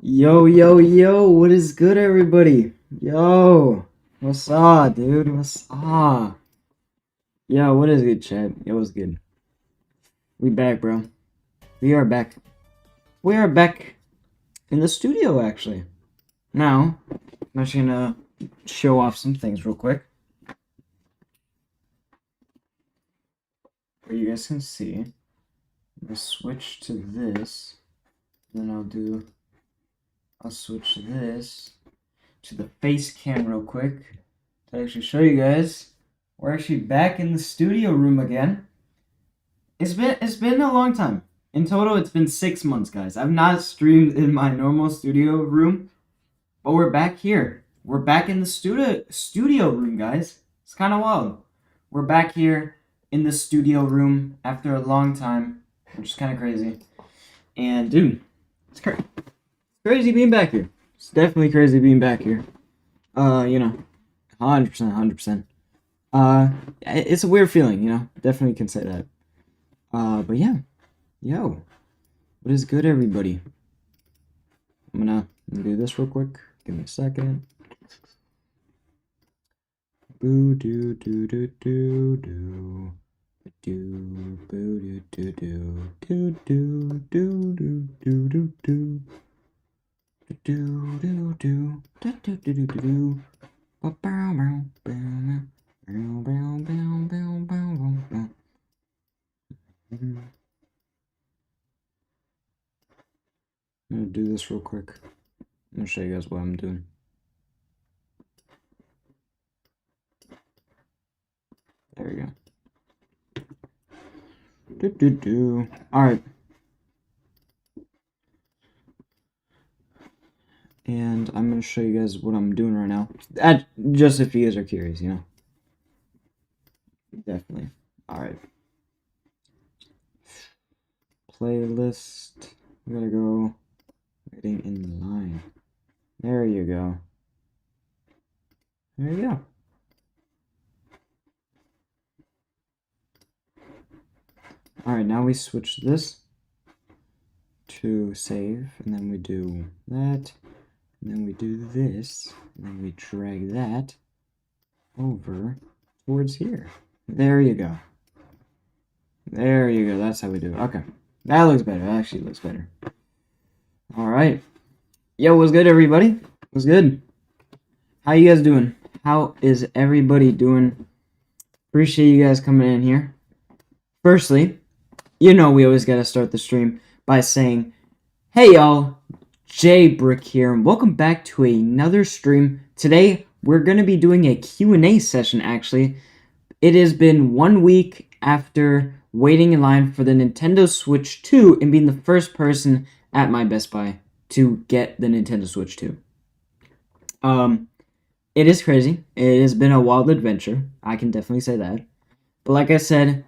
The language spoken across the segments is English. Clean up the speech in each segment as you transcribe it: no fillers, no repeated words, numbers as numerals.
Yo, yo, yo, what is good, everybody? Yo, what's up, dude? What's up? Yo, what is good, chat? Yo, what's good? We back, bro. We are back. We are back in the studio, actually. Now, I'm actually gonna show off some things real quick. Where you guys can see. I'm gonna switch to this. Then I'll switch this to the face cam real quick to actually show you guys. We're actually back in the studio room again. It's been a long time. In total, it's been 6 months, guys. I've not streamed in my normal studio room, but we're back here. We're back in the studio room, guys. It's kind of wild. We're back here in the studio room after a long time, which is kind of crazy. And dude, it's crazy being back here. It's definitely crazy being back here. 100%, 100%. It's a weird feeling, Definitely can say that. But yeah, yo, what is good, everybody? I'm gonna do this real quick. Give me a second. Boo doo doo doo doo doo. Do boo doo doo doo doo doo doo doo doo doo. Do do do do do do do do. Bow bow bow bow bow bow bow bow bow. I'm gonna do this real quick. I'm gonna show you guys what I'm doing. There we go. Do do do. All right. And I'm gonna show you guys what I'm doing right now. Just if you guys are curious, Definitely. All right. Playlist. We gotta go. Waiting in line. There you go. There you go. Alright, now we switch this to save, and then we do that, and then we do this, and then we drag that over towards here. There you go. There you go. That's how we do it. Okay. That looks better. That actually looks better. Alright. Yo, what's good, everybody? What's good? How you guys doing? How is everybody doing? Appreciate you guys coming in here. Firstly, we always gotta start the stream by saying, hey y'all, J Brick here, and welcome back to another stream. Today, we're gonna be doing a Q&A session, actually. It has been 1 week after waiting in line for the Nintendo Switch 2 and being the first person at my Best Buy to get the Nintendo Switch 2. It is crazy. It has been a wild adventure. I can definitely say that. But like I said,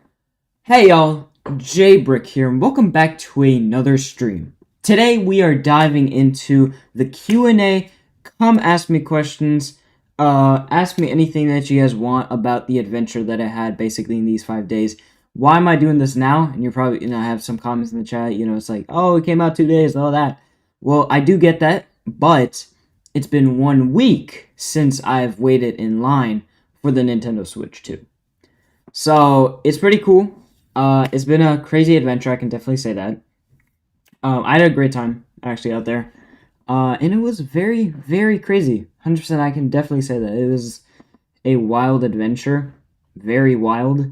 hey y'all, J Brick here, and welcome back to another stream. Today we are diving into the Q&A. Come ask me questions. Ask me anything that you guys want about the adventure that I had basically in these 5 days. Why am I doing this now? And you're probably, have some comments in the chat. It's like, oh, it came out 2 days, all that. Well, I do get that, but it's been 1 week since I've waited in line for the Nintendo Switch 2. So, it's pretty cool. It's been a crazy adventure, I can definitely say that. I had a great time, actually, out there. And it was very, very crazy. 100%, I can definitely say that. It was a wild adventure. Very wild.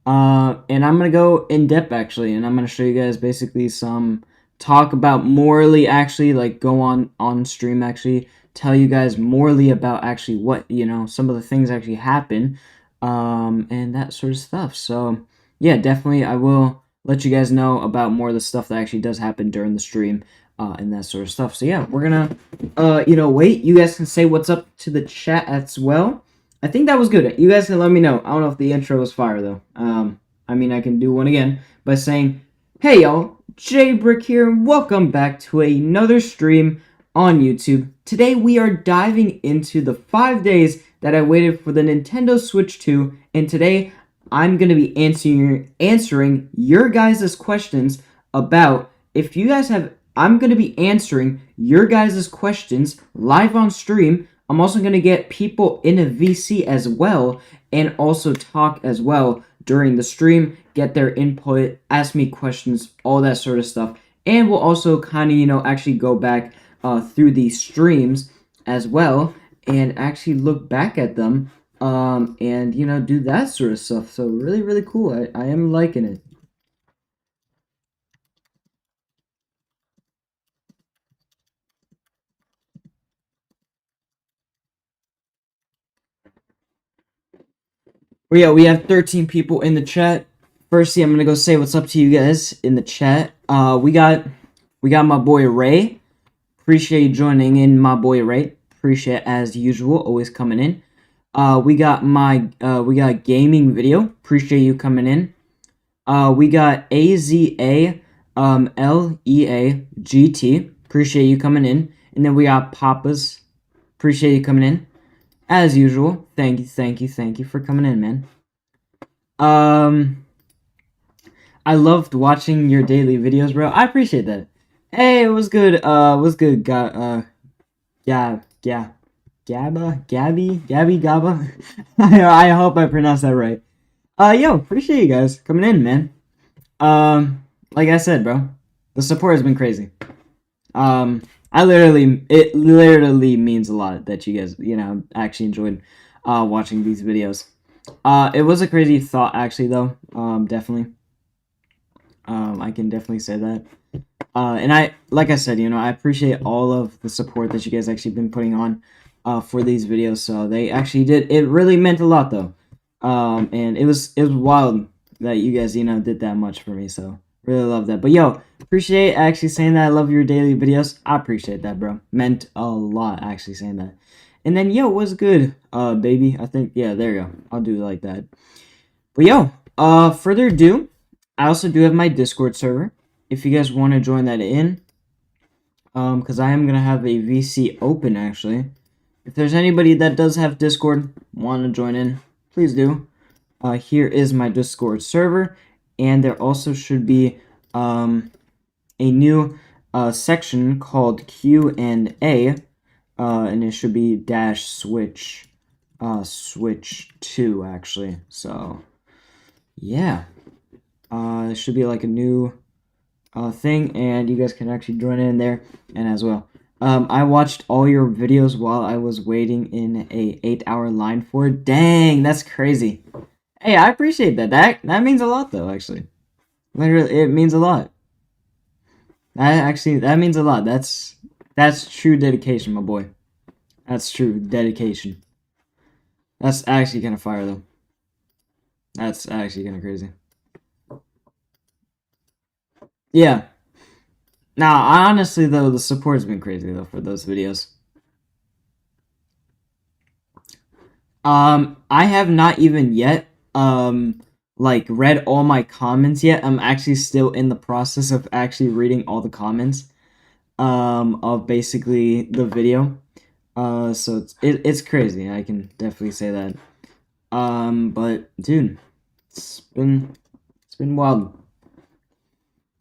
And I'm going to go in depth, actually, and I'm going to show you guys basically some talk about morally, actually, like go on stream, actually, tell you guys morally about actually what, some of the things actually happen, and that sort of stuff. So, yeah, definitely, I will let you guys know about more of the stuff that actually does happen during the stream, and that sort of stuff. So, yeah, we're gonna, wait. You guys can say what's up to the chat as well. I think that was good. You guys can let me know. I don't know if the intro was fire, though. I can do one again by saying, hey, y'all, J Brick here, and welcome back to another stream on YouTube. Today, we are diving into the 5 days that I waited for the Nintendo Switch 2, and today, I'm going to be answering your guys' questions about if you guys have I'm going to be answering your guys' questions live on stream. I'm also going to get people in a VC as well and also talk as well during the stream, get their input, ask me questions, all that sort of stuff. And we'll also kind of, actually go back through these streams as well and actually look back at them and, do that sort of stuff. So really, really cool. I am liking it. Well, yeah, we have 13 people in the chat. Firstly, I'm gonna go say what's up to you guys in the chat. We got my boy Ray. Appreciate you joining in, my boy Ray. Appreciate it as usual, always coming in. We got gaming video. Appreciate you coming in. We got AZA LEAGT. Appreciate you coming in. And then we got Papas. Appreciate you coming in. As usual. Thank you for coming in, man. I loved watching your daily videos, bro. I appreciate that. Hey, it was good. Was good. Yeah, Gabby, Gaba. I hope I pronounced that right. Yo, appreciate you guys coming in, man. Like I said, bro, the support has been crazy. It literally means a lot that you guys, actually enjoyed, watching these videos. It was a crazy thought, actually, though. Definitely. I can definitely say that. And like I said, I appreciate all of the support that you guys actually been putting on, for these videos. So they actually did. It really meant a lot, though. And it was wild that you guys, did that much for me. So really love that. But yo, appreciate actually saying that. I love your daily videos. I appreciate that, bro. Meant a lot actually saying that. And then yo, what's good, baby? I think yeah, there you go. I'll do it like that. But yo, further ado, I also do have my Discord server. If you guys want to join that in, because I am gonna have a VC open actually. If there's anybody that does have Discord, want to join in, please do. Here is my Discord server, and there also should be a new section called Q&A, and it should be --switch 2 actually. So yeah, it should be like a new thing, and you guys can actually join in there and as well. I watched all your videos while I was waiting in a 8-hour line for it. Dang, that's crazy. Hey, I appreciate that. That means a lot, though. Actually, literally, it means a lot. That means a lot. That's true dedication, my boy. That's true dedication. That's actually kind of fire, though. That's actually kind of crazy. Yeah. Now, honestly, though, the support's been crazy, though, for those videos. I have not even yet, like, read all my comments yet. I'm actually still in the process of actually reading all the comments, of basically the video. So it's crazy. I can definitely say that. But, dude, it's been wild.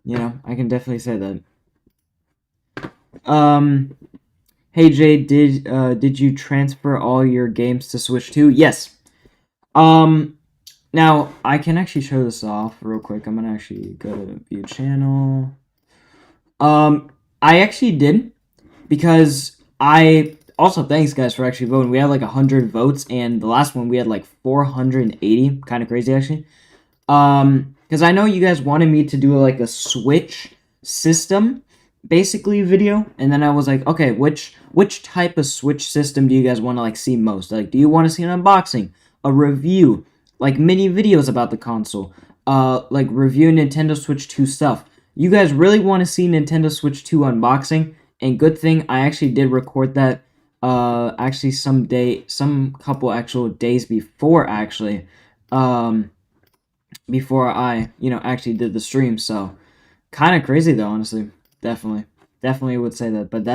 I can definitely say that. Hey Jay, did you transfer all your games to Switch 2? Yes. Now I can actually show this off real quick. I'm gonna actually go to view channel. I actually did because I also thanks guys for actually voting. We had like 100 votes, and the last one we had like 480. Kind of crazy actually. Because I know you guys wanted me to do like a Switch system basically video, and then I was like, okay, which type of Switch system do you guys want to like see most? Like, do you want to see an unboxing, a review, like mini videos about the console, like review Nintendo Switch 2 stuff? You guys really want to see Nintendo Switch 2 unboxing, and good thing I actually did record that actually some couple actual days before actually before I, actually did the stream. So kind of crazy though, honestly. Definitely would say that. But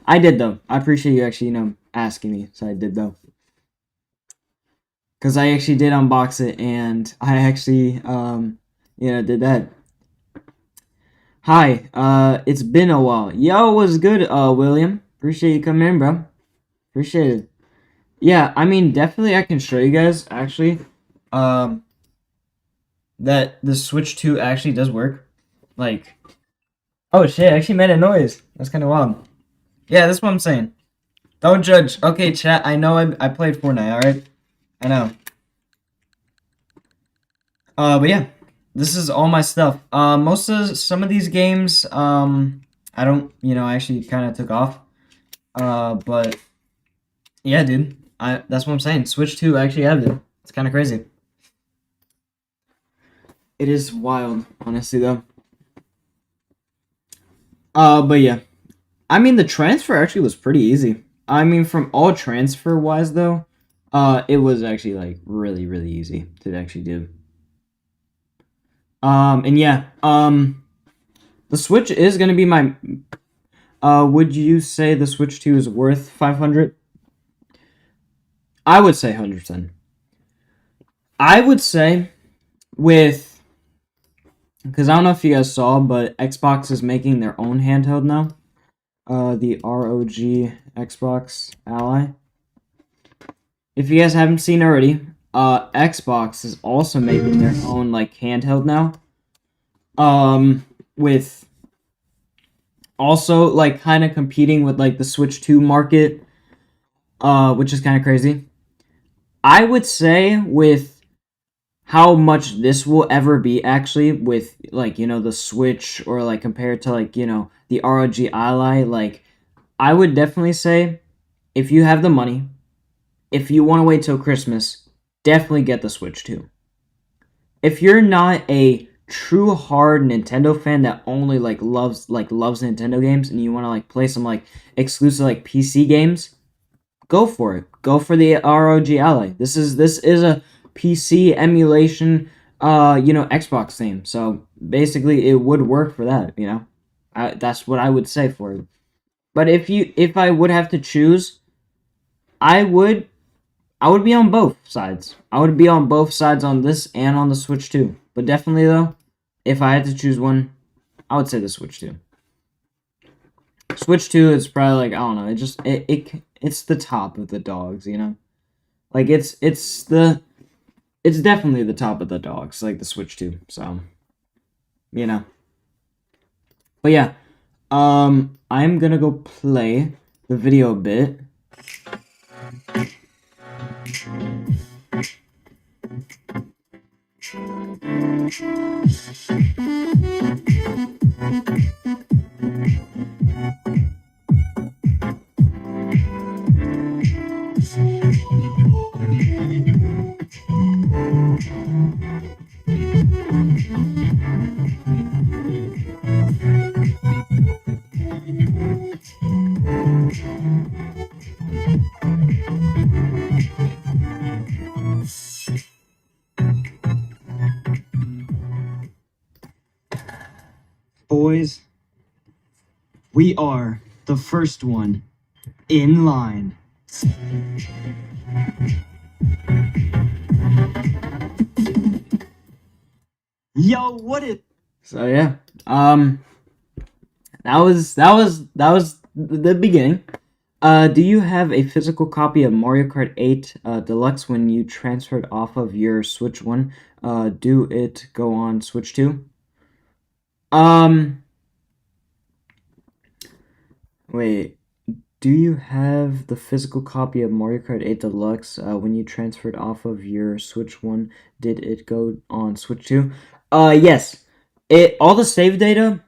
I did though. I appreciate you actually, asking me. So I did though. Because I actually did unbox it, and I actually, did that. Hi, it's been a while. Yo, what's good, William? Appreciate you coming in, bro. Appreciate it. Yeah, I mean, definitely I can show you guys, actually, um, that the Switch 2 actually does work. Like, oh shit, I actually made a noise. That's kind of wild. Yeah, that's what I'm saying. Don't judge. Okay, chat, I know I played Fortnite, alright? I know. But yeah, this is all my stuff. Some of these games, I don't, I actually kind of took off. But yeah, dude. That's what I'm saying. Switch 2 actually have it. It's kind of crazy. It is wild, honestly though. But yeah. I mean the transfer actually was pretty easy. I mean from all transfer wise though, it was actually like really really easy to actually do. And yeah, the Switch is going to be my would you say the Switch 2 is worth 500? I would say 100%. I would say with because I don't know if you guys saw, but Xbox is making their own handheld now. The ROG Xbox Ally. If you guys haven't seen already, Xbox is also making their own like handheld now. With also like kind of competing with like the Switch 2 market, which is kind of crazy. I would say with how much this will ever be actually with like the Switch or like compared to like the ROG Ally, like I would definitely say if you have the money, if you want to wait till Christmas, definitely get the Switch 2. If you're not a true hard Nintendo fan that only loves Nintendo games and you want to like play some like exclusive like PC games, go for it. Go for the ROG Ally. This is a PC emulation Xbox theme. So basically it would work for that. That's what I would say for it. But if I would have to choose, I would I would be on both sides. I would be on both sides on this and on the Switch too. But definitely though, if I had to choose one, I would say the Switch 2. Switch 2 is probably like I don't know, it's the top of the dogs. Like it's definitely the top of the dogs, like the Switch 2. So, you know. But yeah, I'm gonna go play the video a bit. Boys, we are the first one in line. Yo, what it? So yeah, that was the beginning. Do you have a physical copy of Mario Kart 8 Deluxe when you transferred off of your Switch 1? Do it go on Switch 2? Um, wait. Do you have the physical copy of Mario Kart 8 Deluxe when you transferred off of your Switch 1? Did it go on Switch 2? Yes. All the save data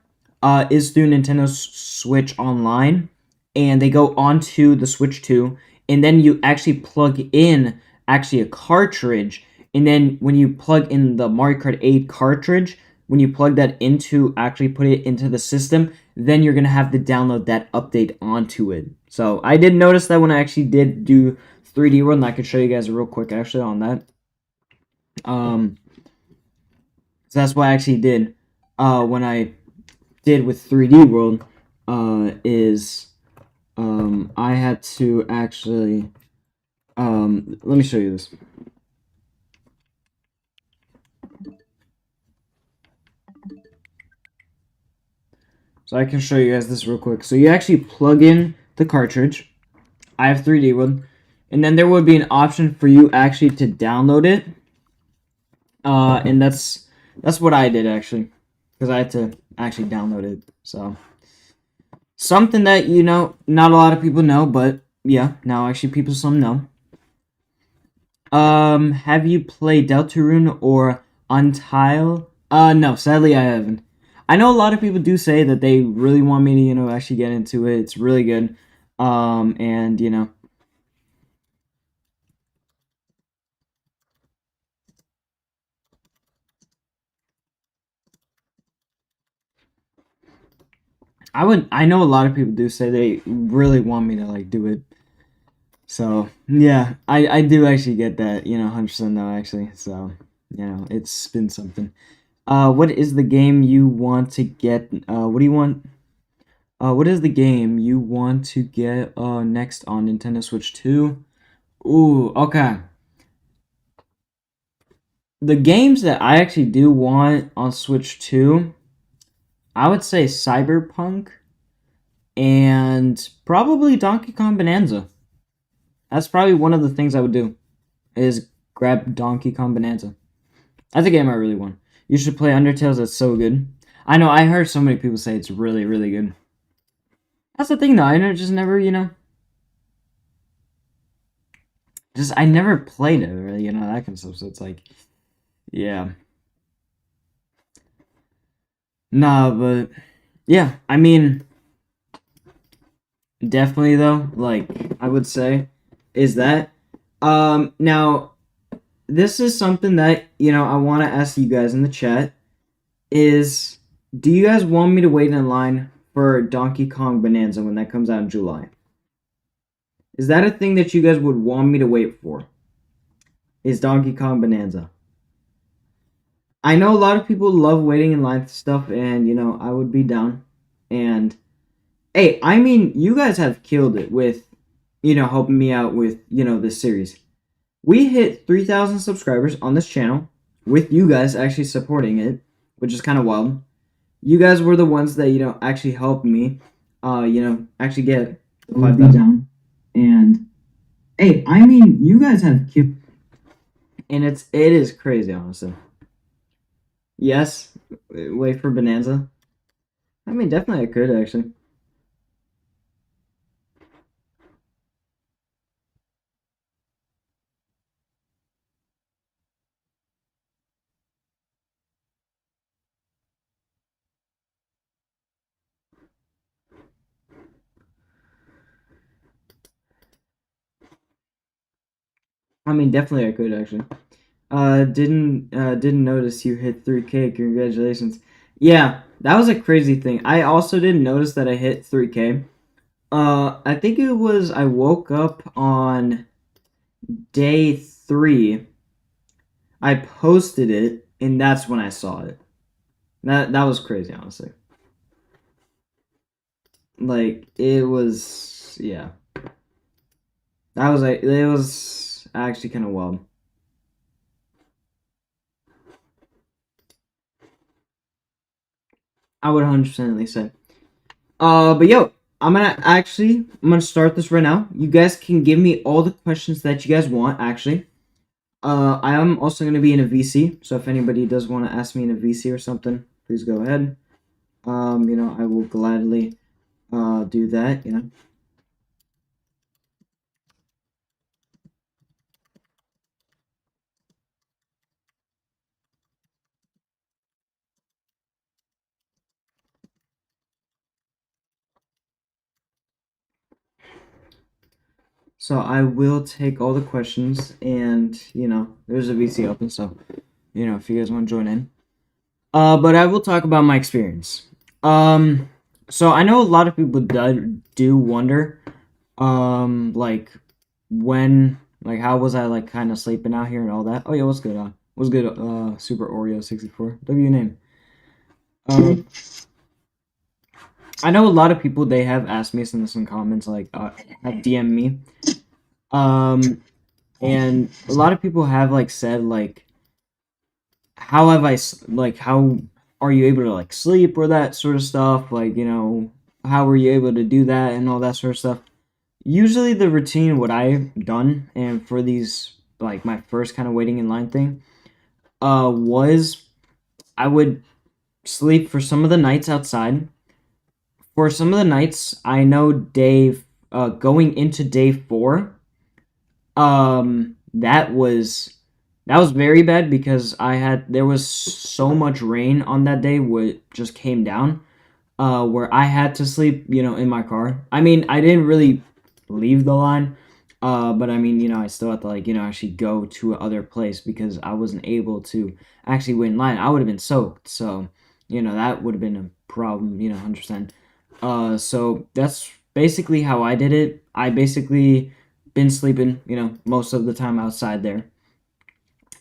is through Nintendo Switch Online, and they go onto the Switch 2, and then you actually plug in actually a cartridge, and then when you plug in the Mario Kart 8 cartridge, when you plug that into actually put it into the system, then you're gonna have to download that update onto it. So I did notice that when I actually did do 3D World, and I could show you guys real quick actually on that. So that's what I actually did when I did with 3D World is I had to actually let me show you this. So I can show you guys this real quick. So you actually plug in the cartridge. I have 3D one. And then there would be an option for you actually to download it. And that's what I did actually. Because I had to actually download it. So something that, not a lot of people know, but yeah, now actually some know. Have you played Deltarune or Untile? No, sadly I haven't. I know a lot of people do say that they really want me to, actually get into it. It's really good. And I know a lot of people do say they really want me to like do it. So yeah, I do actually get that, 100% though actually. So, it's been something. What is the game you want to get? What do you want? What is the game you want to get next on Nintendo Switch 2? Ooh, okay. The games that I actually do want on Switch 2, I would say Cyberpunk and probably Donkey Kong Bonanza. That's probably one of the things I would do is grab Donkey Kong Bonanza. That's a game I really want. You should play Undertale. It's so good. I know. I heard so many people say it's really, really good. That's the thing, though. I just never, just I never played it, or, that kind of stuff. So it's like, yeah, nah, but yeah. I mean, definitely though. Like, I would say, is that now this is something that I want to ask you guys in the chat is do you guys want me to wait in line for Donkey Kong Bonanza when that comes out in July? Is that a thing that you guys would want me to wait for? Is Donkey Kong Bonanza? I know a lot of people love waiting in line for stuff, and I would be down. And hey, I mean, you guys have killed it with helping me out with this series. We hit 3,000 subscribers on this channel with you guys actually supporting it, which is kind of wild. You guys were the ones that actually helped me, actually get 5,000 down. And hey, I mean, you guys have killed, and it is crazy, honestly. Yes, wait for Bonanza. I mean, definitely I could actually. I mean, definitely I could actually. Didn't notice you hit 3K. Congratulations. Yeah, that was a crazy thing. I also didn't notice that I hit 3K. I think it was I woke up on day 3. I posted it, and that's when I saw it. That was crazy, honestly. Like it was, yeah. It was actually kind of wild. I would 100% say. But yo, I'm gonna start this right now. You guys can give me all the questions that you guys want. Actually, I am also gonna be in a VC, so if anybody does want to ask me in a VC or something, please go ahead. I will gladly do that. So I will take all the questions, and there's a VC open, so if you guys want to join in. But I will talk about my experience. So I know a lot of people do wonder, like when, like how was I like kind of sleeping out here and all that. Oh yeah, what's good? What's good? Super Oreo 64. W name. Um, I know a lot of people they have asked me some comments like have DM me. Um, and a lot of people have like said like how have I like how are you able to like sleep or that sort of stuff? Like, how were you able to do that and all that sort of stuff? Usually the routine, what I've done, and for these like my first kind of waiting in line thing, was I would sleep for some of the nights outside. For some of the nights, I know going into day 4, that was very bad because there was so much rain on that day, what just came down, where I had to sleep, in my car. I mean, I didn't really leave the line, but I mean, I still had to like, actually go to other place because I wasn't able to actually wait in line. I would have been soaked, so that would have been a problem, 100%. So that's basically how I did it. I basically been sleeping, most of the time outside there.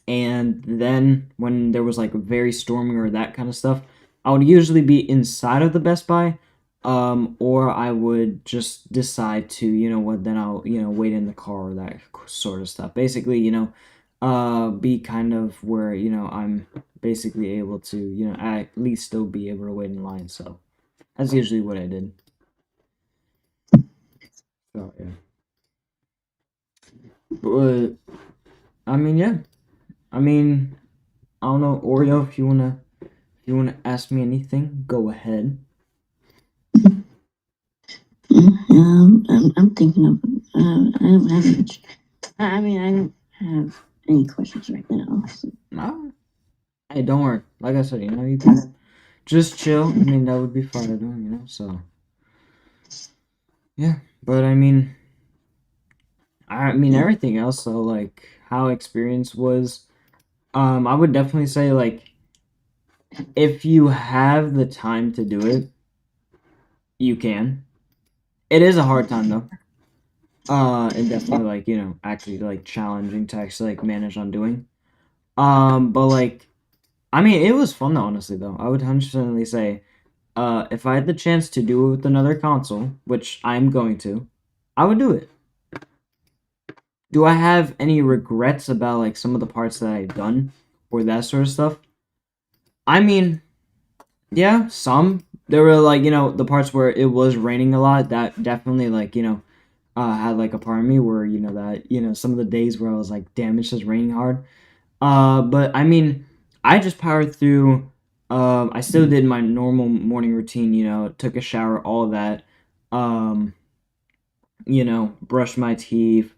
And then when there was like very stormy or that kind of stuff, I would usually be inside of the Best Buy, or I would just decide to, what, then I'll, wait in the car or that sort of stuff. Basically, be kind of where, I'm basically able to, at least still be able to wait in line. So that's usually what I did. So yeah. But I mean, yeah. I mean, I don't know, Oreo. If you wanna ask me anything, go ahead. I'm thinking of. I don't have much. I mean, I don't have any questions right now. So. No, hey, don't worry. Like I said, you can just chill. I mean, that would be fun to do, So yeah, but I mean everything else. So like how experience was. I would definitely say like if you have the time to do it, you can. It is a hard time though. And definitely like actually like challenging to actually like manage on doing. But like I mean, it was fun though, honestly though. I would 100% say, if I had the chance to do it with another console, which I'm going to, I would do it. Do I have any regrets about like some of the parts that I've done or that sort of stuff? I mean, yeah, some. There were like, the parts where it was raining a lot, that definitely like, had like a part of me where, that, some of the days where I was like, damn, it's just raining hard. But I mean, I just powered through. I still did my normal morning routine. Took a shower, all of that. Um, brushed my teeth,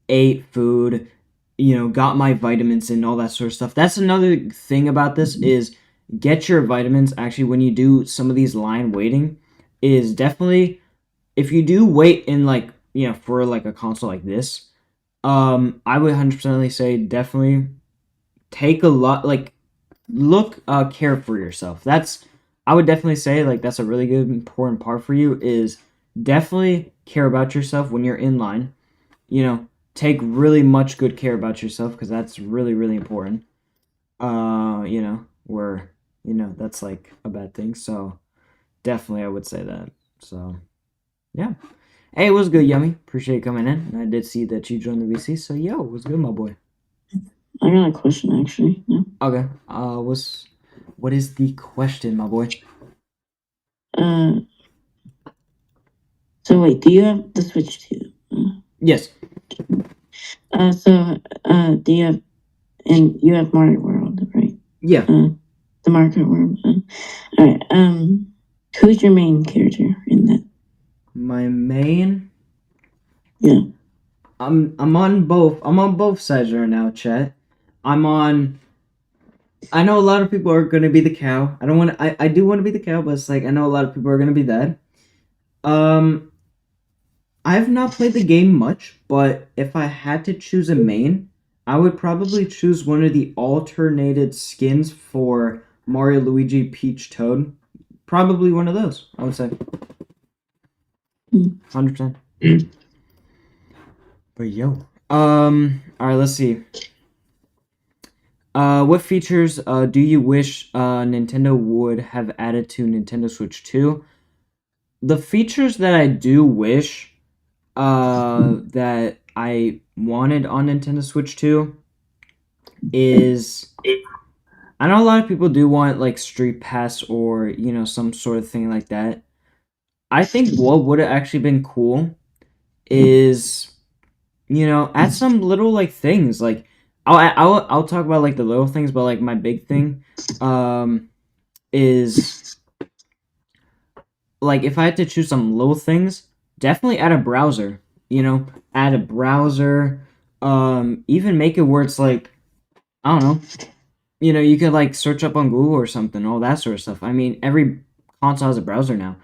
ate food. Got my vitamins and all that sort of stuff. That's another thing about this is get your vitamins. Actually, when you do some of these line waiting, is definitely if you do wait in like for like a console like this. I would 100% say definitely take a lot like look care for yourself. That's I would definitely say like that's a really good important part for you is definitely care about yourself when you're in line. Take really much good care about yourself because that's really really important. Where that's like a bad thing. So definitely I would say that. So yeah. Hey, it was good, Yummy. Appreciate you coming in. And I did see that you joined the VC. So yo, it was good, my boy. I got a question actually. Yeah. Okay. What is the question, my boy? Uh. So wait, do you have the Switch too? Yes. Do you have and you have Mario World, right? Yeah. The Mario World. All right. Who's your main character in that? My main. Yeah. I'm on both. I'm on both sides right now, chat. I'm on. I know a lot of people are gonna be the cow. I don't want to. I do want to be the cow, but it's like I know a lot of people are gonna be that. Um, I've not played the game much, but if I had to choose a main, I would probably choose one of the alternated skins for Mario, Luigi, Peach, Toad. Probably one of those. I would say. 100%. But yo. All right. Let's see. What features do you wish Nintendo would have added to Nintendo Switch 2? The features that I do wish that I wanted on Nintendo Switch 2 is I know a lot of people do want like street pass or some sort of thing like that. I think what would have actually been cool is add some little like things like I'll talk about like the little things, but like my big thing is like if I had to choose some little things, definitely add a browser. Add a browser. Even make it where it's like I don't know. You could like search up on Google or something, all that sort of stuff. I mean, every console has a browser now.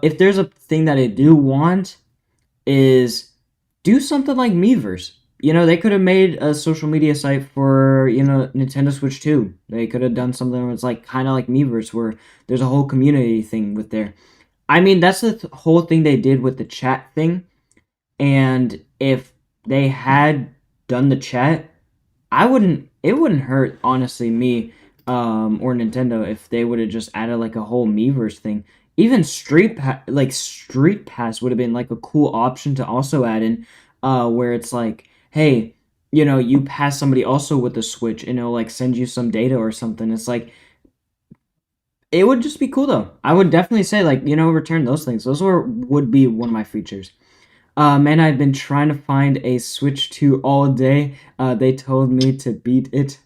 If there's a thing that I do want is do something like Miiverse. They could have made a social media site for, Nintendo Switch 2. They could have done something where it's like kind of like Miiverse where there's a whole community thing with there. I mean, that's the whole thing they did with the chat thing. And if they had done the chat, it wouldn't hurt, honestly, me, or Nintendo if they would have just added like a whole Miiverse thing. Even Street Pass would have been like a cool option to also add in, where it's like, hey, you pass somebody also with the Switch and it'll like send you some data or something. It's like, it would just be cool though. I would definitely say like, return those things. Would be one of my features. And I've been trying to find a Switch 2 all day. They told me to beat it.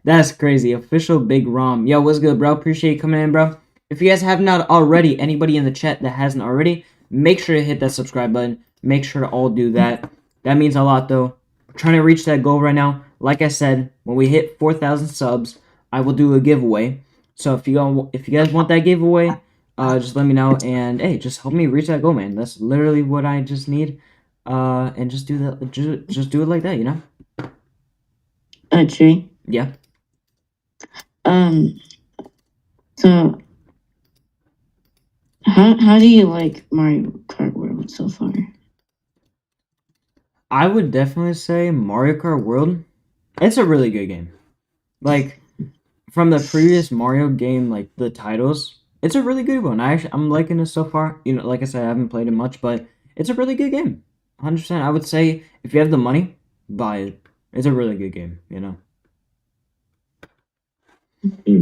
That's crazy. Official Big Rom. Yo, what's good, bro? Appreciate you coming in, bro. If you guys have not already, anybody in the chat that hasn't already, make sure to hit that subscribe button. Make sure to all do that. That means a lot, though. We're trying to reach that goal right now. Like I said, when we hit 4,000 subs, I will do a giveaway. So if you guys want that giveaway, just let me know, and hey, just help me reach that goal, man. That's literally what I just need. And just do that. Just do it like that, Jay. Yeah. So how do you like Mario Kart World so far? I would definitely say Mario Kart World. It's a really good game. Like from the previous Mario game, like the titles, it's a really good one. I'm liking it so far. Like I said, I haven't played it much, but it's a really good game. 100%. I would say if you have the money, buy it. It's a really good game.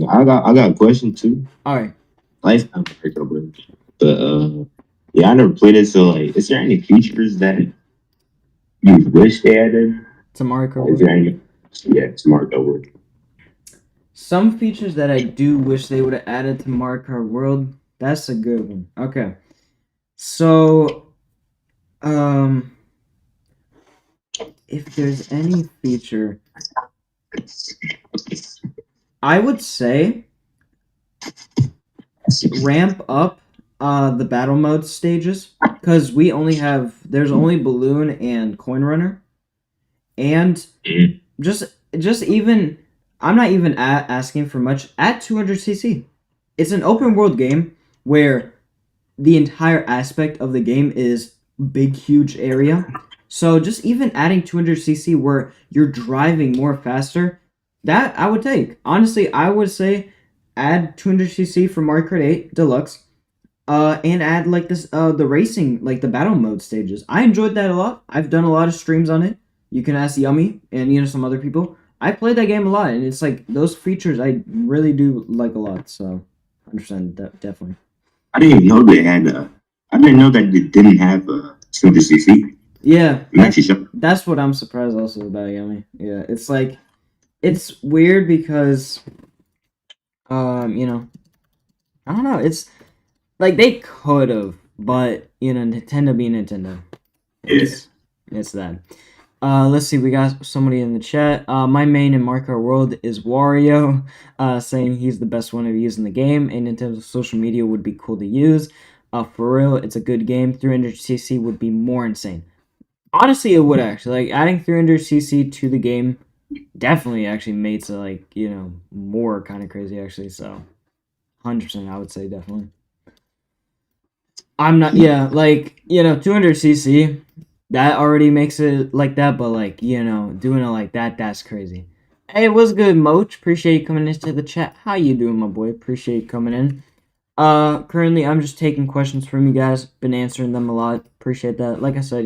I got a question too. All right. Last time I heard about it, but yeah, I never played it. So like, is there any features that you wish they added? It's a Mario Kart Is World. there any? Yeah, it's Mario Kart World. Some features that I do wish they would have added to Mario Kart World. That's a good one. Okay. So, if there's any feature, I would say ramp up the battle mode stages because there's only balloon and coin runner, and just even I'm not even asking for much at 200cc. It's an open world game where the entire aspect of the game is big huge area. So just even adding 200cc where you're driving more faster, that I would take. Honestly, I would say add 200cc for Mario Kart 8 Deluxe. And add like this the racing, like the battle mode stages. I enjoyed that a lot. I've done a lot of streams on it. You can ask Yummy and some other people. I played that game a lot, and it's like those features I really do like a lot. So, 100% definitely. I didn't even know they had. I didn't know that they didn't have 200cc. Yeah, I'm actually shocked. that's what I'm surprised also about Yummy. Yeah, it's like it's weird because I don't know. It's like they could have, but Nintendo being Nintendo. It's that. Let's see, we got somebody in the chat. My main in Mario Kart World is Wario, saying he's the best one to use in the game, and Nintendo's social media would be cool to use. For real, it's a good game. 300cc would be more insane. Honestly, it would actually. Like, adding 300cc to the game definitely actually makes it, like, more kind of crazy, actually, so 100% I would say definitely. I'm not, yeah, like, 200cc, that already makes it like that, but, like, doing it like that, that's crazy. Hey, what's good, Moach? Appreciate you coming into the chat. How you doing, my boy? Appreciate you coming in. Currently, I'm just taking questions from you guys. Been answering them a lot. Appreciate that. Like I said,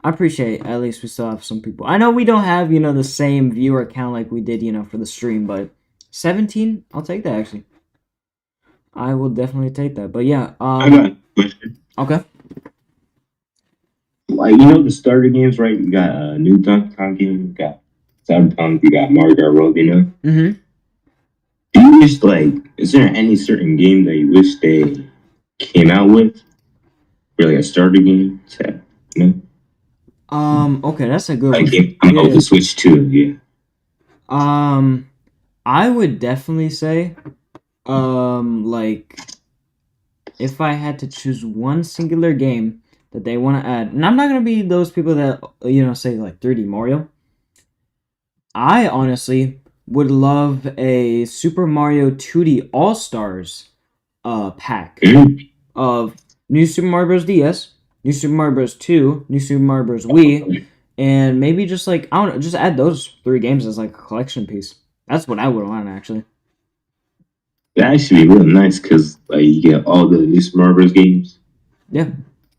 I appreciate at least we still have some people. I know we don't have, the same viewer count like we did, for the stream, but 17. I'll take that actually. I will definitely take that. But yeah, I got a question. okay. Like the starter games, right? You got a new Donkey Kong game, you got Cyberpunk, you got Mario Kart World. Mm-hmm. Do you wish is there any certain game that you wish they came out with? Really, a starter game set, you know? Okay, that's a good Like one. game come out with Yeah. the Switch too, yeah. I would definitely say, like if I had to choose one singular game that they want to add, and I'm not gonna be those people that say like 3D Mario. I honestly would love a Super Mario 2D All Stars pack Mhm. of New Super Mario Bros. DS, New Super Mario Bros. 2, New Super Mario Bros. Wii, and maybe just like I don't know, just add those 3 games as like a collection piece. That's what I would want actually. That actually be real nice because you get all the new Super Mario Bros. Games. Yeah,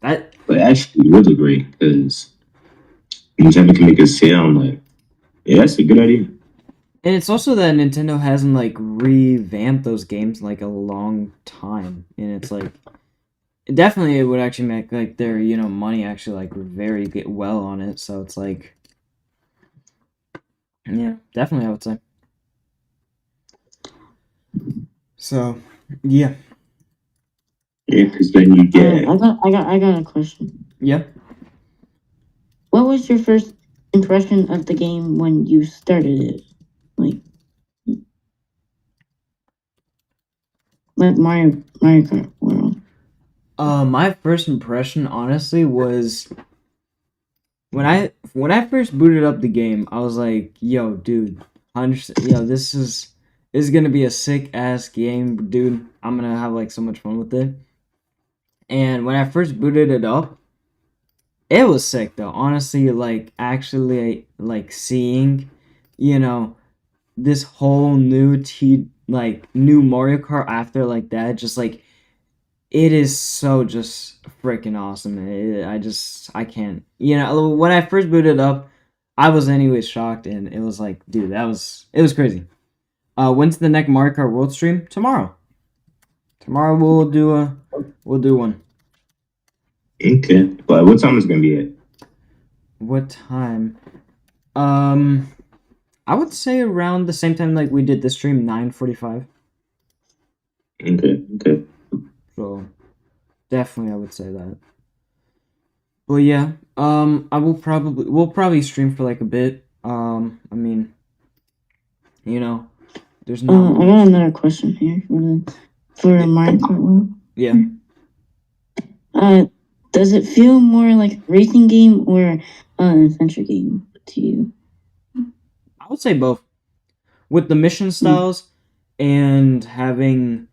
that But actually really great because Nintendo can make a sale. I'm like, yeah, that's a good idea. and it's also that Nintendo hasn't like revamped those games in like a long time, and it's like definitely it would actually make like their money actually like very get well on it. So it's like yeah, definitely I would say. So yeah, Yeah, because then you get I got a question. yeah. What was your first impression of the game when you started it? Like Mario Kart World. My first impression honestly was when I first booted up the game, I was like, "Yo, dude, this is gonna be a sick ass game, dude. I'm gonna have like so much fun with it." And when I first booted it up, it was sick though. Honestly, like actually like seeing, you know, this whole new Mario Kart after like that, just like it is so just freaking awesome. I can't. When I first booted up, I was anyways shocked, and it was like, dude, it was crazy. When's the next Mario Kart World stream? Tomorrow. Tomorrow we'll do one. okay. But what time is it gonna be at? What time? Um, I would say around the same time like we did the stream, 9:45. Okay, okay. So definitely, I would say that. But yeah, we'll probably stream for like a bit. I mean, you know, there's not I much. got another question here for Mario Kart World. Yeah, Uh, does it feel more like a racing game or an adventure game to you? I would say both. With the mission styles and having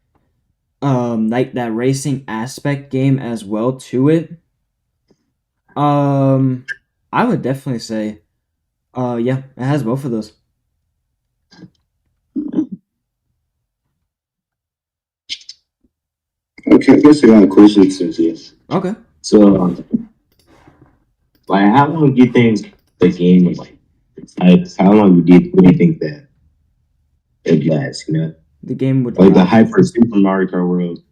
like that racing aspect game as well to it. Um, I would definitely say yeah, it has both of those. Okay, I guess I got a question since yes. Okay. So, how long do you think the game is how long do you think that it lasts? The game would Like the last. hype for Super Mario Kart World.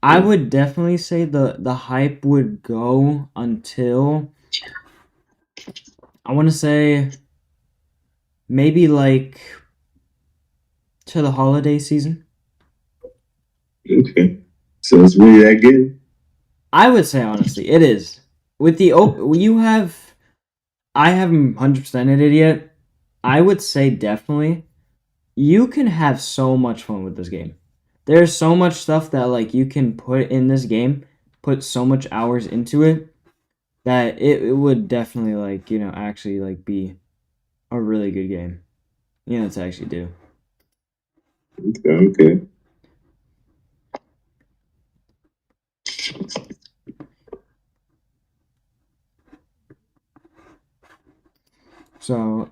I would definitely say the hype would go until I want to say maybe like to the holiday season. Okay, so it's really that good. I would say honestly, it is. With the I haven't 100%ed it yet. I would say definitely you can have so much fun with this game. There's so much stuff that like you can put in this game, put so much hours into it that it would definitely like, actually like be a really good game. To actually do. Okay, okay. So,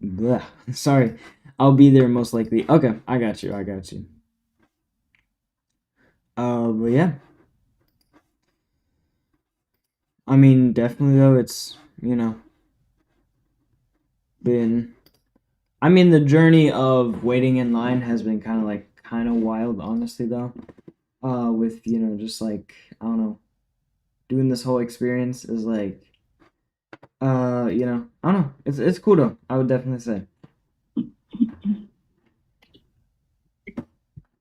bleh, sorry. I'll be there most likely. Okay, I got you. I got you. But yeah. I mean, definitely though, it's, been I mean, the journey of waiting in line has been kind of wild, honestly, though. With just like I don't know, doing this whole experience is like, I don't know. It's cool though. I would definitely say.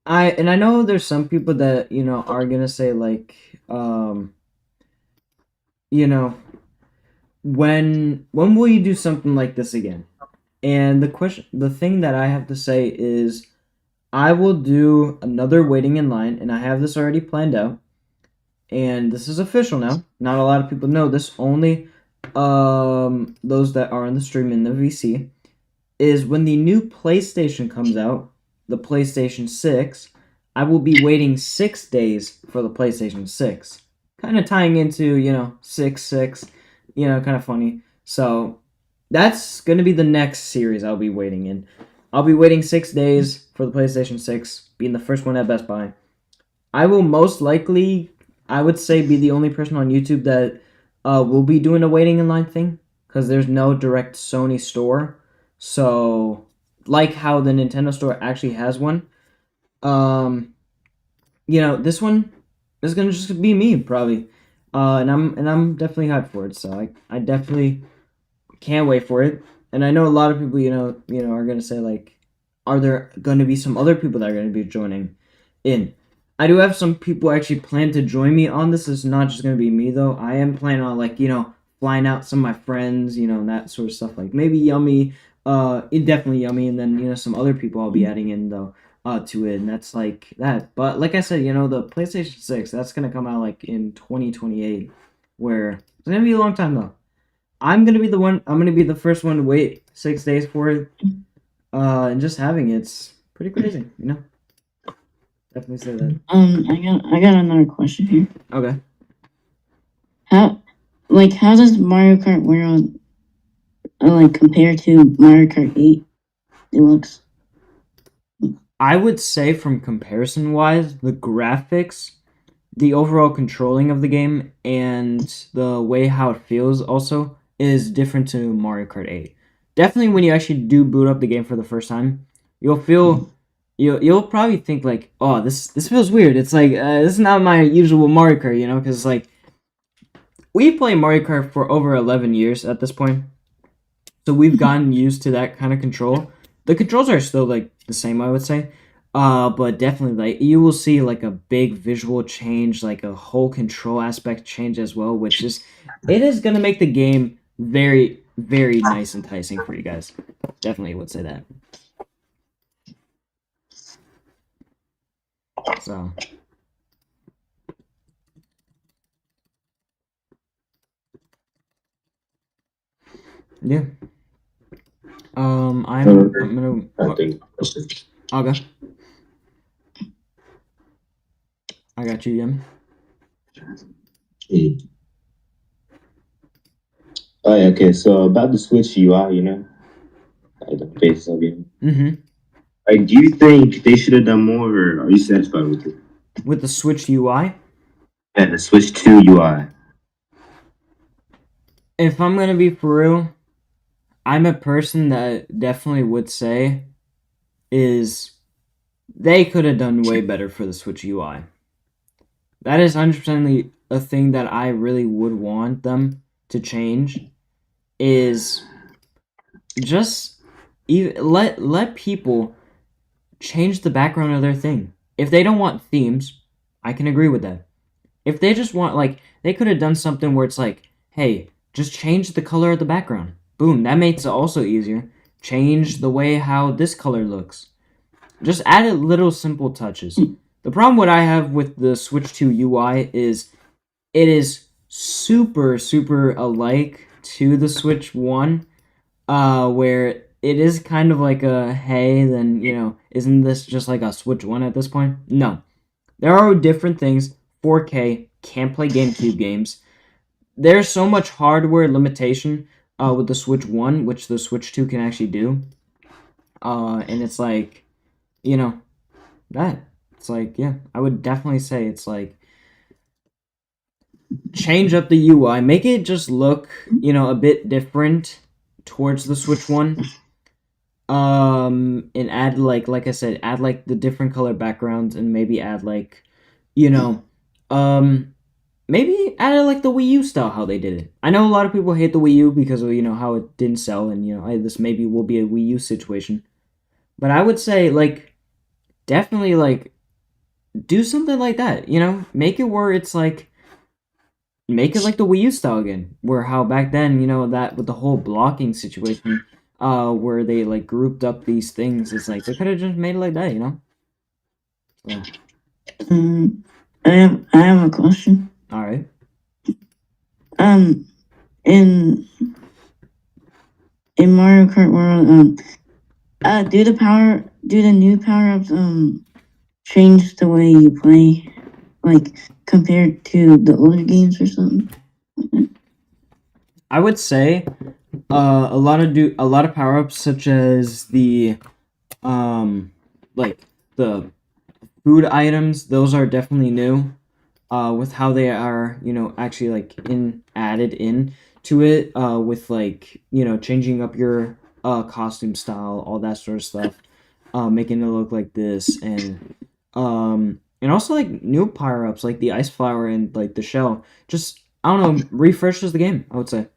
I know there's some people that are gonna say like, you know, when will you do something like this again? And the thing that I have to say is, I will do another waiting in line, and I have this already planned out. And this is official now. Not a lot of people know this. Only those that are on the stream in the VC is when the new PlayStation comes out, the PlayStation 6. I will be waiting 6 days for the PlayStation 6. Kind of tying into 6 6, kind of funny. So that's gonna be the next series I'll be waiting in. I'll be waiting 6 days for the PlayStation 6, being the first one at Best Buy. I will most likely, I would say, be the only person on YouTube that will be doing a waiting in line thing, because there's no direct Sony store. So, like how the Nintendo store actually has one, um, this one is gonna just be me probably, and I'm definitely hyped for it. So I definitely can't wait for it. And I know a lot of people, are gonna say like, are there gonna be some other people that are gonna be joining in? I do have some people actually plan to join me on this. It's not just gonna be me though. I am planning on like, flying out some of my friends, and that sort of stuff. Like maybe Yummy, definitely Yummy, and then some other people I'll be adding in though, to it, and that's like that. But like I said, the PlayStation 6, that's gonna come out like in 2028, where it's gonna be a long time though. I'm gonna be the one. I'm gonna be the first one to wait 6 days for it, and just having it's pretty crazy. Definitely say that. I got another question here. Okay. How does Mario Kart World compare to Mario Kart 8 Deluxe? I would say from comparison wise, the graphics, the overall controlling of the game, and the way how it feels also is different to Mario Kart 8. Definitely when you actually do boot up the game for the first time, you'll feel you'll probably think like, oh, this feels weird. It's like, this is not my usual Mario Kart, because like we play Mario Kart for over 11 years at this point. So we've gotten used to that kind of control. The controls are still like the same, I would say. But definitely like you will see like a big visual change, like a whole control aspect change as well, which it is gonna make the game very, very nice, enticing for you guys. Definitely would say that. So yeah. I'm gonna. I think. Okay. I got you, Yemi. Oh, yeah, okay. So about the Switch UI, like the base of it. Mm-hmm. Like, do you think they should have done more, or are you satisfied with it? With the Switch UI, Yeah, the Switch 2 UI. if I'm gonna be for real, I'm a person that definitely would say is they could have done way better for the Switch UI. That is 100% a thing that I really would want them to change. Is just let people change the background of their thing. If they don't want themes, I can agree with that. If they just want, like, they could have done something where it's like, hey, just change the color of the background. Boom, that makes it also easier. Change the way how this color looks. Just add little simple touches. The problem what I have with the Switch 2 UI is it is super, super alike to the Switch 1, where it is kind of like a, hey, then, isn't this just like a Switch 1 at this point? No. There are different things. 4K, can't play GameCube games. There's so much hardware limitation with the Switch 1, which the Switch 2 can actually do. And it's like, that. It's like, yeah, I would definitely say it's like, change up the UI, make it just look, a bit different towards the Switch 1. And add like I said, add like the different color backgrounds, and maybe add like, you know, um, maybe add it like the Wii U style how they did it. I know a lot of people hate the Wii U because of how it didn't sell, and this maybe will be a Wii U situation. But I would say like definitely like do something like that. Make it where it's like make it like the Wii U style again, where how back then that with the whole blocking situation, where they like grouped up these things. It's like they could have just made it like that. So, Um, I have a question. all right. Um, in in Mario Kart World, do the new power ups change the way you play, like compared to the older games or something? I would say a lot of power ups such as the like the food items, those are definitely new. With how they are, actually like in added in to it, with like changing up your costume style, all that sort of stuff, making it look like this, and also like new power ups like the ice flower and like the shell. Just I don't know, refreshes the game. I would say.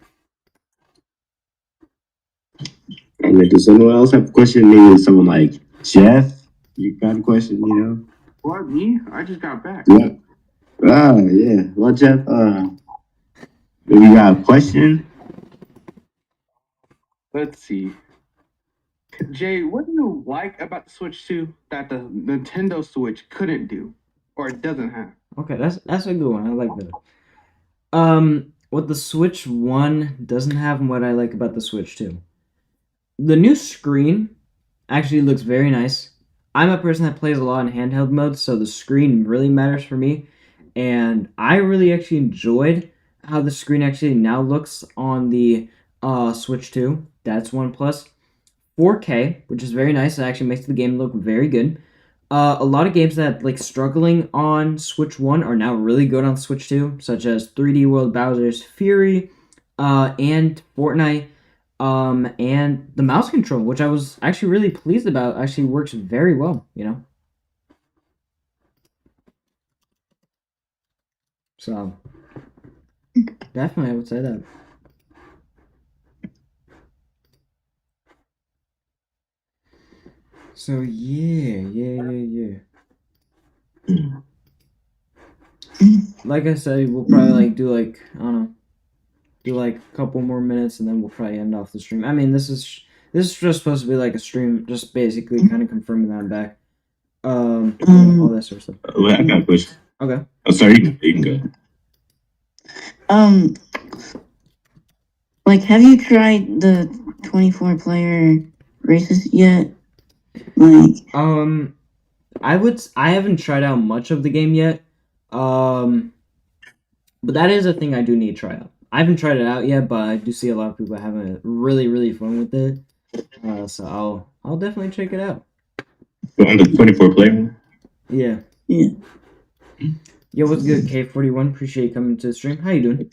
And like, does someone else have a question? Maybe someone like Jeff, you got a question, What, me? I just got back. Yeah. Yeah. Well, Jeff, maybe you got a question? Let's see. Jay, what do you like about the Switch 2 that the Nintendo Switch couldn't do or doesn't have? Okay, that's a good one. I like that. What the Switch 1 doesn't have and what I like about the Switch 2. The new screen actually looks very nice. I'm a person that plays a lot in handheld mode, so the screen really matters for me. And I really actually enjoyed how the screen actually now looks on the Switch 2. That's one plus. 4K, which is very nice. It actually makes the game look very good. A lot of games that like struggling on Switch 1 are now really good on Switch 2, such as 3D World Bowser's Fury, and Fortnite, and the mouse control, which I was actually really pleased about, actually works very well. So definitely I would say that. So yeah. Like I said, we'll probably like do like I don't know, do like a couple more minutes and then we'll probably end off the stream. I mean, this is just supposed to be like a stream, just basically kind of confirming that I'm back. All that sort of stuff. Wait, I got a question. Okay. Oh, sorry, you can go. Um, like, have you tried the 24 player races yet? Like, I haven't tried out much of the game yet. But that is a thing I do need to try out. I haven't tried it out yet, but I do see a lot of people having really fun with it. So I'll definitely check it out. On the 24 player? Yeah. yeah. Yo, what's good, K41? Appreciate you coming to the stream. How you doing?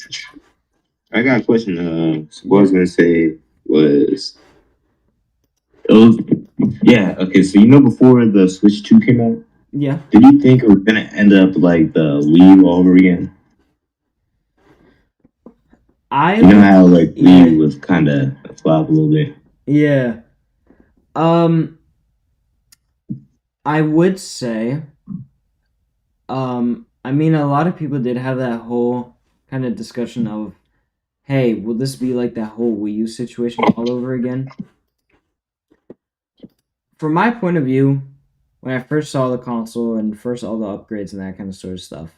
I got a question. What I was gonna say was, it was, yeah. Okay, so before the Switch 2 came out, Yeah. did you think it was gonna end up like the Wii U all over again? You know how like Wii U was kind of a flop a little bit. Yeah. I would say, I mean, a lot of people did have that whole kind of discussion of, hey, will this be like that whole Wii U situation all over again? From my point of view, when I first saw the console and first all the upgrades and that kind of sort of stuff,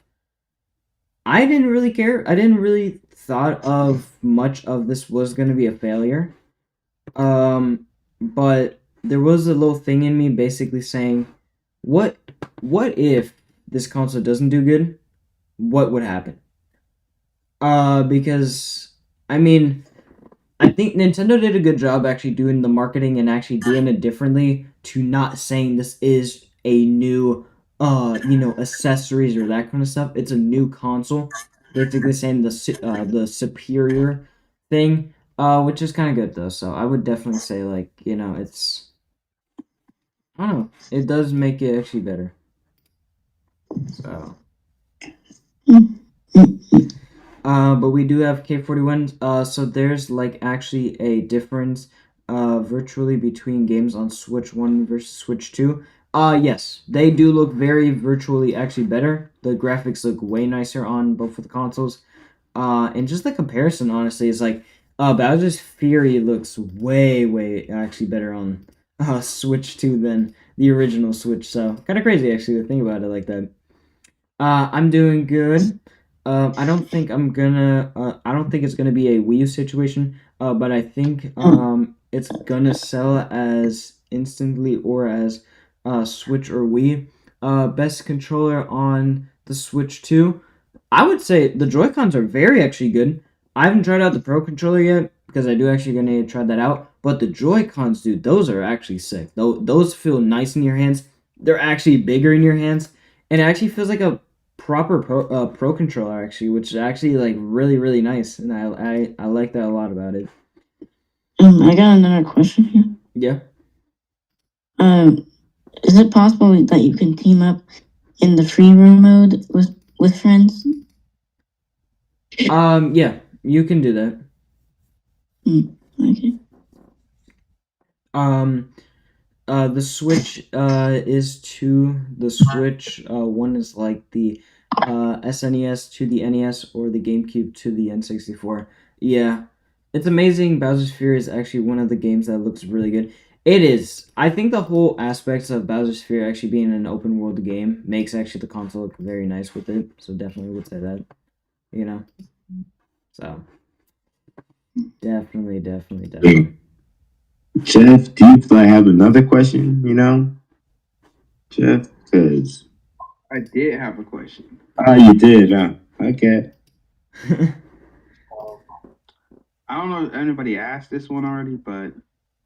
I didn't really care. I didn't really thought of much of this was going to be a failure. But there was a little thing in me basically saying, what if this console doesn't do good? What would happen? Because I mean, I think Nintendo did a good job actually doing the marketing and actually doing it differently to not saying this is a new accessories or that kind of stuff. It's a new console. Basically saying the superior thing, which is kind of good though. So I would definitely say like, it's I don't know. It does make it actually better. So. But we do have K41. So there's like actually a difference virtually between games on Switch 1 versus Switch 2. Yes, they do look very virtually actually better. The graphics look way nicer on both of the consoles. And just the comparison, honestly, is like Bowser's Fury looks way actually better on Switch 2 than the original Switch. So kind of crazy actually to think about it like that. I'm doing good. I don't think I'm gonna. I don't think it's gonna be a Wii U situation. But I think it's gonna sell as instantly or as Switch or Wii. Best controller on the Switch 2. I would say the Joy Cons are very actually good. I haven't tried out the Pro controller yet because I do actually gonna try that out. But the Joy Cons, dude, those are actually sick. Those feel nice in your hands. They're actually bigger in your hands, and it actually feels like a proper pro controller actually, which is actually like really nice, and I like that a lot about it. I got another question here. Yeah. Is it possible that you can team up in the free roam mode with friends? Yeah, you can do that. Okay. The Switch is to the Switch. One is like the SNES to the NES or the GameCube to the N64. Yeah, it's amazing. Bowser's Fury is actually one of the games that looks really good. It is. I think the whole aspects of Bowser's Fury actually being an open world game makes actually the console look very nice with it. So definitely would say that. You know. So definitely. Jeff, do you feel I have another question? Jeff, because I did have a question. you did, huh? Okay. I don't know if anybody asked this one already, but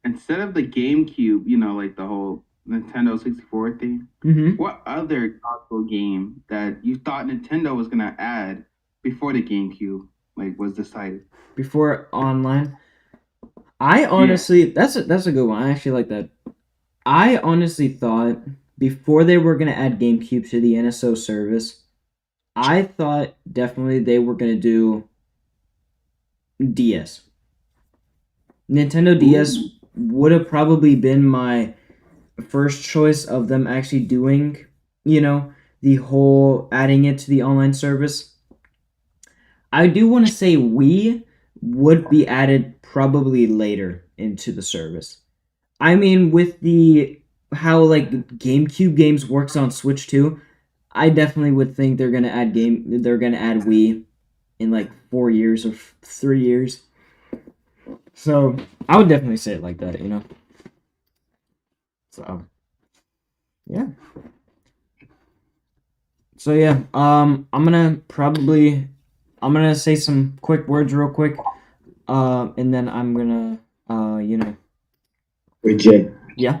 instead of the GameCube, like the whole Nintendo 64 thing, what other console game that you thought Nintendo was gonna add before the GameCube, like, was decided? Before online. I honestly, that's a good one. I actually like that. I honestly thought before they were gonna add GameCube to the NSO service, I thought definitely they were gonna do DS. Nintendo DS would have probably been my first choice of them actually doing, the whole adding it to the online service. I do want to say Wii would be added probably later into the service. I mean, with the how like GameCube games works on Switch 2, I definitely would think they're gonna add Wii in like 4 years or 3 years. So I would definitely say it like that. So yeah. So yeah, I'm gonna say some quick words real quick, and then I'm gonna Wait, Jeff. Yeah.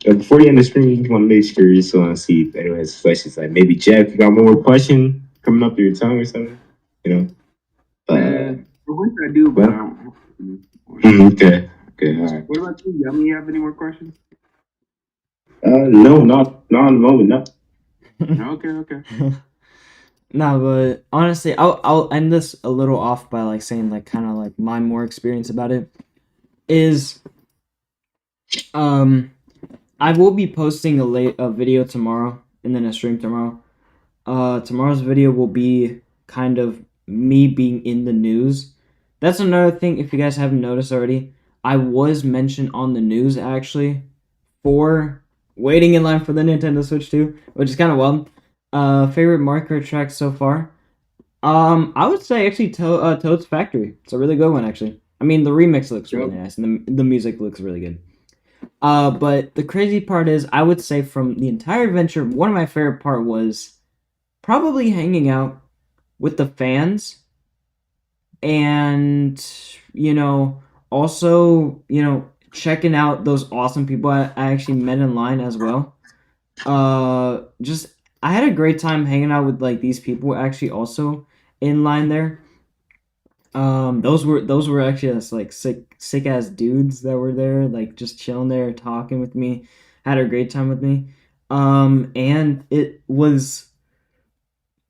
Before you end the stream, you want to make sure you still want to see if anyone has questions. Like maybe Jeff, you got one more question coming up to your tongue or something. I wish I do, but I don't. Okay. All right. What about you, Yummy? You have any more questions? No, not on the moment. No. Okay. No, but honestly, I'll end this a little off by like saying like kind of like my more experience about it is I will be posting a video tomorrow and then a stream tomorrow. Tomorrow's video will be kind of me being in the news. That's another thing, if you guys haven't noticed already, I was mentioned on the news actually for waiting in line for the Nintendo Switch 2, which is kind of wild. Favorite Mario Kart track so far? I would say actually Toad's Factory. It's a really good one actually. I mean, the remix looks really nice and the music looks really good. But the crazy part is, I would say from the entire adventure, one of my favorite part was probably hanging out with the fans and, also, checking out those awesome people I actually met in line as well. Just, I had a great time hanging out with, like, these people actually also in line there. Those were actually just like sick ass dudes that were there, like just chilling there, talking with me, had a great time with me. And it was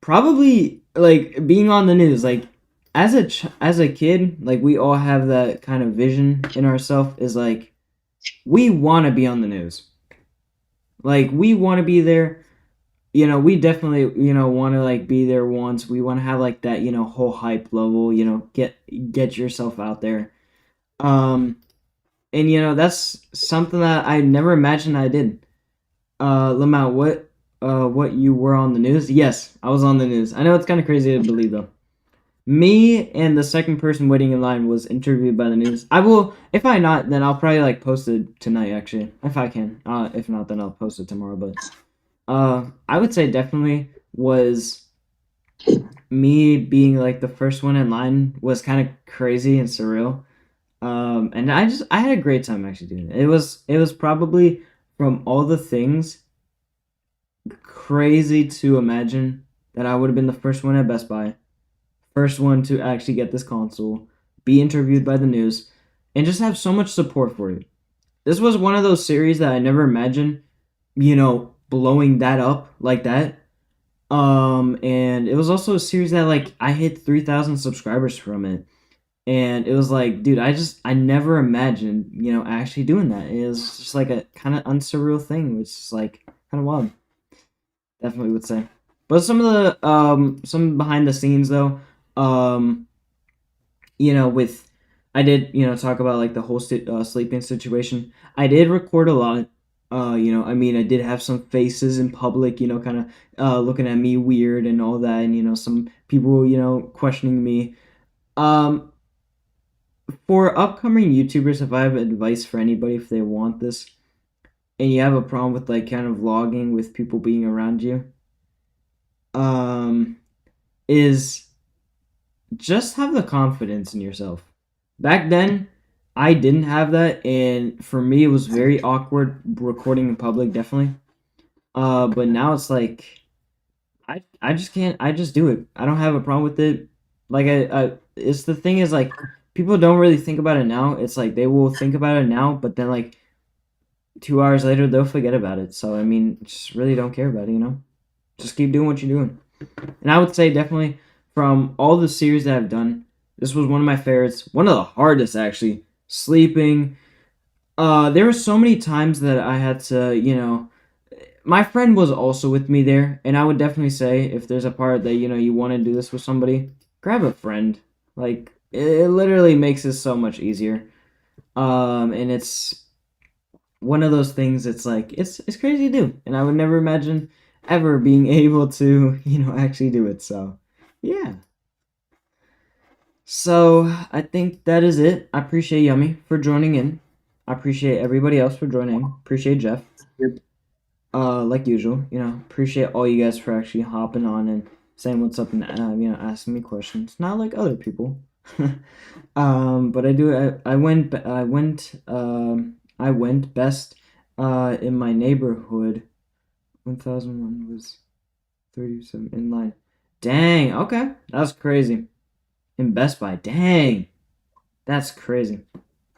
probably like being on the news. Like as a kid, like we all have that kind of vision in ourselves. Is like we want to be on the news. Like we want to be there. We definitely want to like be there once. We want to have like that whole hype level. Get yourself out there. And that's something that I never imagined I did. Lamau, what you were on the news? Yes, I was on the news. I know it's kind of crazy to believe though. Me and the second person waiting in line was interviewed by the news. I will, if I not, then I'll probably like post it tonight actually, if I can. If not, then I'll post it tomorrow. But I would say definitely was me being like the first one in line was kind of crazy and surreal. And I had a great time actually doing it. It was probably from all the things crazy to imagine that I would have been the first one at Best Buy, first one to actually get this console, be interviewed by the news, and just have so much support for it. This was one of those series that I never imagined, blowing that up like that. And it was also a series that like I hit 3,000 subscribers from it. And it was like, dude, I never imagined, actually doing that. It was just like a kind of unsurreal thing, which is like kind of wild. Definitely would say. But some behind the scenes though, um, with I did, talk about like the whole sleeping situation. I did record a lot. I did have some faces in public, kind of looking at me weird and all that, and some people, questioning me. Um, for upcoming YouTubers, if I have advice for anybody, if they want this, and you have a problem with like kind of vlogging with people being around you, um, is just have the confidence in yourself. Back then, I didn't have that, and for me, it was very awkward recording in public, definitely. But now it's like I just can't. I just do it. I don't have a problem with it. Like it's the thing is like people don't really think about it now. It's like they will think about it now, but then like 2 hours later they'll forget about it. So I mean, just really don't care about it. Just keep doing what you're doing. And I would say definitely from all the series that I've done, this was one of my favorites. One of the hardest actually. Sleeping. There were so many times that I had to, my friend was also with me there, and I would definitely say if there's a part that you want to do this with somebody, grab a friend. Like it literally makes it so much easier. And it's one of those things. It's like it's crazy to do, and I would never imagine ever being able to actually do it. So yeah. So I think that is it. I appreciate Yummy for joining in. I appreciate everybody else for joining. Appreciate Jeff. Yep. Like usual, appreciate all you guys for actually hopping on and saying what's up and asking me questions. Not like other people. But I do. I went best. In my neighborhood. 1001 was 37 in line. Dang. Okay, that's crazy. In Best Buy. Dang. That's crazy.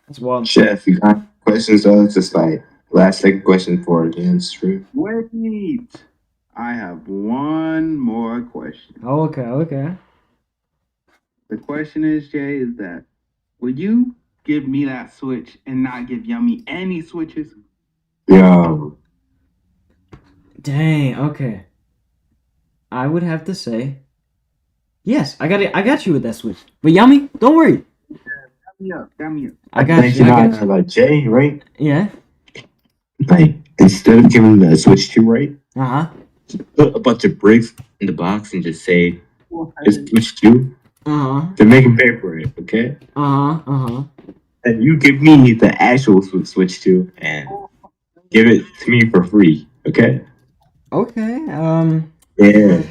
That's wild. Chef, you got questions though? Just like last second question for again stream. Wait, I have one more question. Oh, okay. The question is, Jay, is that would you give me that Switch and not give Yummy any Switches? Yo. Dang, okay. I would have to say yes, I got you with that Switch. But Yummy, don't worry. Damn you. I got you. Like Jay, right? Yeah. Like instead of giving the Switch 2, right? Uh-huh. Put a bunch of bricks in the box and just say it's Switch 2. Uh-huh. To make him pay for it, okay? Uh-huh. And you give me the actual Switch 2 and give it to me for free, okay? Okay. Yeah.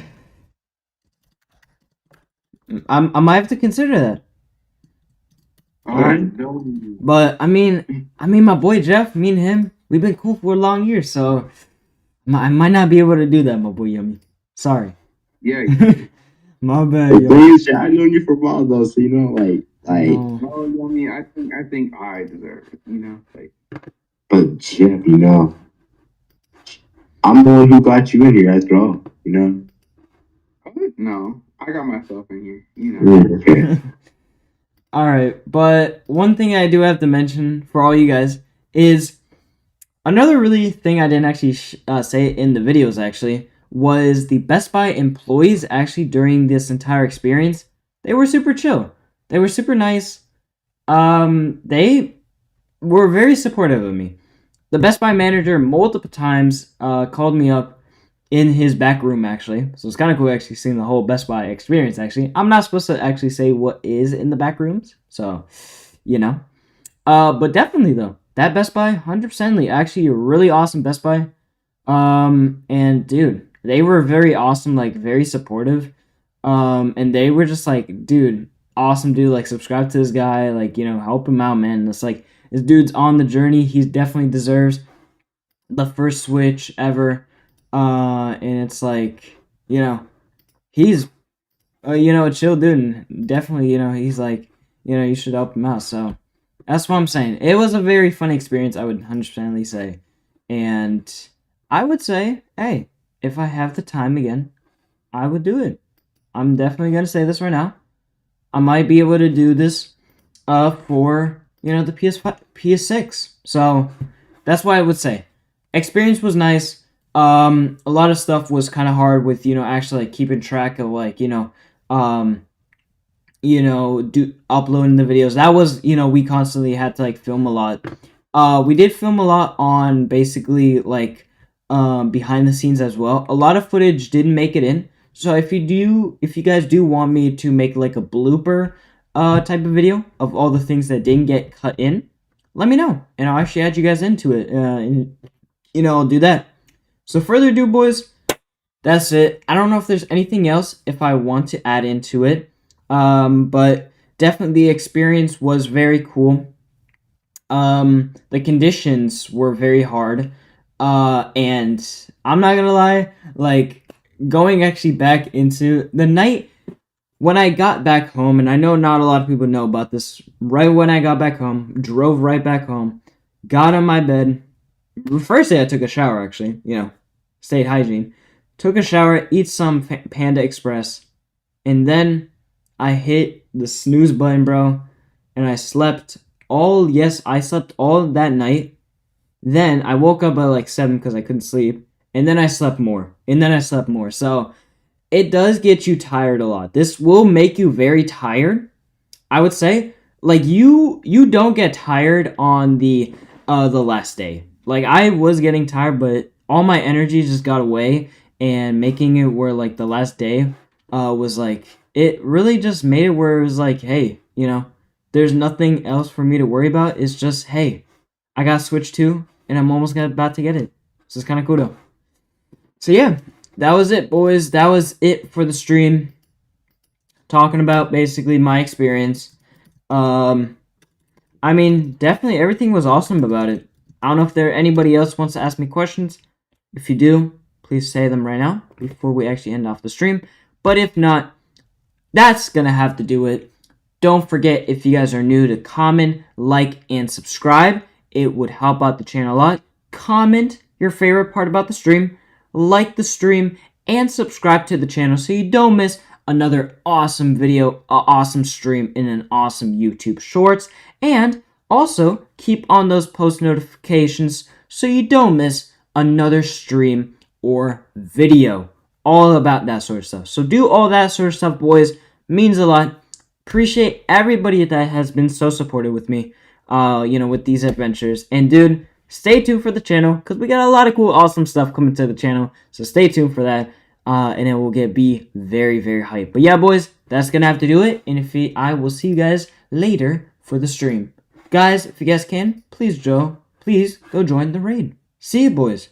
I might have to consider that. Alright. But I mean my boy Jeff, me and him, we've been cool for a long year, so I might not be able to do that, my boy Yummy. Sorry. Yeah. My bad, But yo. please, I know you for a while though, so like. No. No, Yummy, I think I deserve it. Like. But Jeff, I'm the one who got you in here after all, you know? No, I got myself in here. You know. Okay. All right, but one thing I do have to mention for all you guys is another really thing I didn't actually say in the videos actually was the Best Buy employees actually during this entire experience. They were super chill. They were super nice. They were very supportive of me. The Best Buy manager multiple times called me up in his back room actually. So it's kind of cool actually seeing the whole Best Buy experience actually. I'm not supposed to actually say what is in the back rooms. So, you know. But definitely though, that Best Buy 100% actually a really awesome Best Buy. And dude, they were very awesome, like very supportive. And they were just like, dude, awesome dude, like subscribe to this guy, like, you know, help him out, man. It's like this dude's on the journey. He definitely deserves the first Switch ever. And it's like, you know, he's you know, a chill dude, and definitely, you know, he's like, you know, you should help him out. So that's what I'm saying. It was a very fun experience, I would 100% say. And I would say, hey, if I have the time again, I would do it. I'm definitely going to say this right now. I might be able to do this for, you know, the PS6. So that's why I would say. Experience was nice. A lot of stuff was kind of hard with, you know, actually like keeping track of like, do uploading the videos. That was, you know, we constantly had to like film a lot. We did film a lot on basically like behind the scenes as well. A lot of footage didn't make it in. So if you guys do want me to make like a blooper type of video of all the things that didn't get cut in, let me know and I'll actually add you guys into it. And you know, I'll do that. So further ado, boys, that's it. I don't know if there's anything else if I want to add into it. But definitely the experience was very cool. The conditions were very hard. And I'm not gonna lie, like going actually back into the night when I got back home, and I know not a lot of people know about this. Right when I got back home, drove right back home, got on my bed. First day I took a shower actually, you know, stayed hygiene. Took a shower, eat some Panda Express, and then I hit the snooze button, bro, and I slept I slept all that night. Then I woke up at like 7 because I couldn't sleep, and then I slept more, and then I slept more. So it does get you tired a lot. This will make you very tired, I would say. Like you don't get tired on the last day. Like I was getting tired, but all my energy just got away, and making it where like the last day was like, it really just made it where it was like, hey, you know, there's nothing else for me to worry about. It's just, hey, I got Switch 2 and I'm almost about to get it. So it's kind of cool though. So yeah, that was it, boys. That was it for the stream. Talking about basically my experience. I mean, definitely everything was awesome about it. I don't know if anybody else wants to ask me questions. If you do, please say them right now before we actually end off the stream. But if not, that's gonna have to do it. Don't forget, if you guys are new, to comment, like, and subscribe. It would help out the channel a lot. Comment your favorite part about the stream, like the stream, and subscribe to the channel so you don't miss another awesome video, an awesome stream, in an awesome YouTube Shorts. And also, keep on those post notifications so you don't miss another stream or video. All about that sort of stuff. So do all that sort of stuff, boys. Means a lot. Appreciate everybody that has been so supportive with me, with these adventures. And dude, stay tuned for the channel, because we got a lot of cool, awesome stuff coming to the channel. So stay tuned for that. And it will be very, very hype. But yeah, boys, that's gonna have to do it. And I will see you guys later for the stream. Guys, if you guys can, please go join the raid. See you, boys.